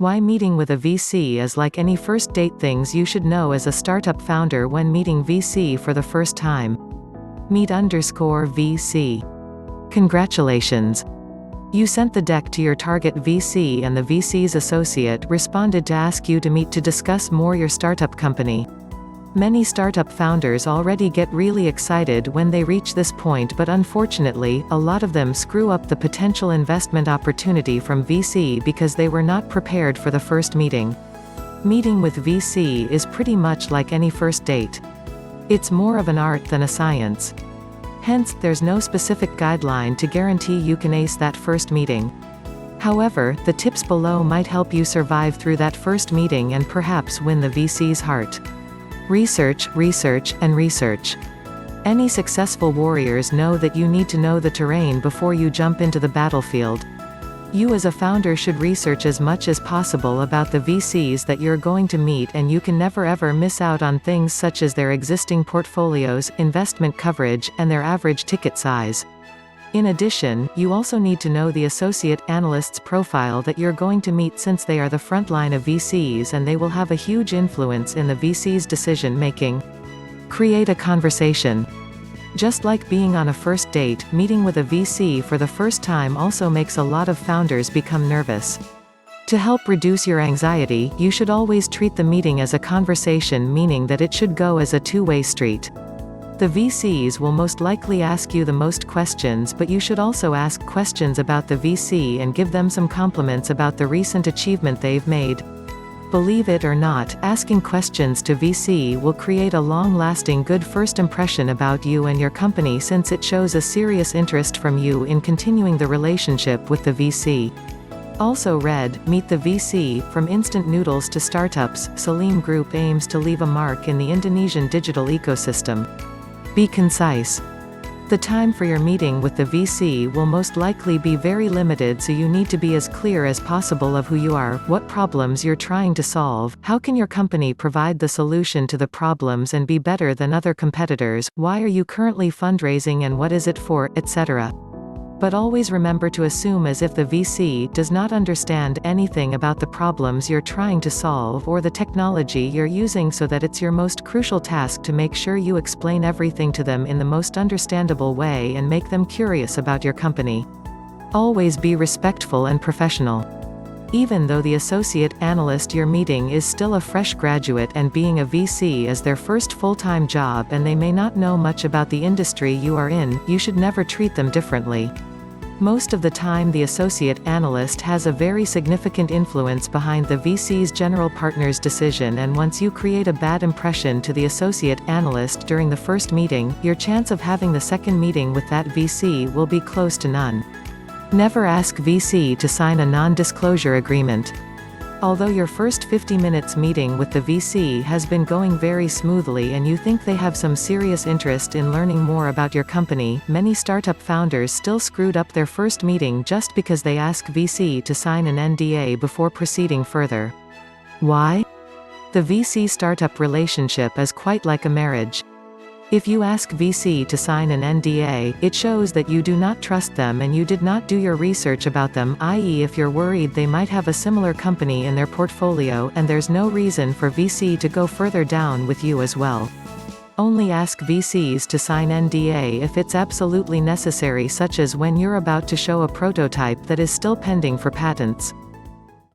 Why meeting with a VC is like any first date. Things you should know as a startup founder when meeting VC for the first time. Meet_VC. Congratulations! You sent the deck to your target VC and the VC's associate responded to ask you to meet to discuss more your startup company. Many startup founders already get really excited when they reach this point, but unfortunately, a lot of them screw up the potential investment opportunity from VC because they were not prepared for the first meeting. Meeting with VC is pretty much like any first date. It's more of an art than a science. Hence, there's no specific guideline to guarantee you can ace that first meeting. However, the tips below might help you survive through that first meeting and perhaps win the VC's heart. Research, research, and research. Any successful warriors know that you need to know the terrain before you jump into the battlefield. You as a founder should research as much as possible about the VCs that you're going to meet, and you can never ever miss out on things such as their existing portfolios, investment coverage, and their average ticket size. In addition, you also need to know the associate analyst's profile that you're going to meet, since they are the front line of VCs and they will have a huge influence in the VC's decision making. Create a conversation. Just like being on a first date, meeting with a VC for the first time also makes a lot of founders become nervous. To help reduce your anxiety, you should always treat the meeting as a conversation, meaning that it should go as a two-way street. The VCs will most likely ask you the most questions, but you should also ask questions about the VC and give them some compliments about the recent achievement they've made. Believe it or not, asking questions to VC will create a long-lasting good first impression about you and your company, since it shows a serious interest from you in continuing the relationship with the VC. Also read, Meet the VC, From Instant Noodles to Startups, Salim Group aims to leave a mark in the Indonesian digital ecosystem. Be concise. The time for your meeting with the VC will most likely be very limited, so you need to be as clear as possible of who you are, what problems you're trying to solve, how can your company provide the solution to the problems and be better than other competitors, why are you currently fundraising and what is it for, etc. But always remember to assume as if the VC does not understand anything about the problems you're trying to solve or the technology you're using, so that it's your most crucial task to make sure you explain everything to them in the most understandable way and make them curious about your company. Always be respectful and professional. Even though the associate analyst you're meeting is still a fresh graduate and being a VC is their first full-time job and they may not know much about the industry you are in, you should never treat them differently. Most of the time the associate analyst has a very significant influence behind the VC's general partner's decision, and once you create a bad impression to the associate analyst during the first meeting, your chance of having the second meeting with that VC will be close to none. Never ask VC to sign a non-disclosure agreement. Although your first 50 minutes meeting with the VC has been going very smoothly and you think they have some serious interest in learning more about your company, many startup founders still screwed up their first meeting just because they ask VC to sign an NDA before proceeding further. Why? The VC-startup relationship is quite like a marriage. If you ask VC to sign an NDA, it shows that you do not trust them and you did not do your research about them, i.e. if you're worried they might have a similar company in their portfolio, and there's no reason for VC to go further down with you as well. Only ask VCs to sign NDA if it's absolutely necessary, such as when you're about to show a prototype that is still pending for patents.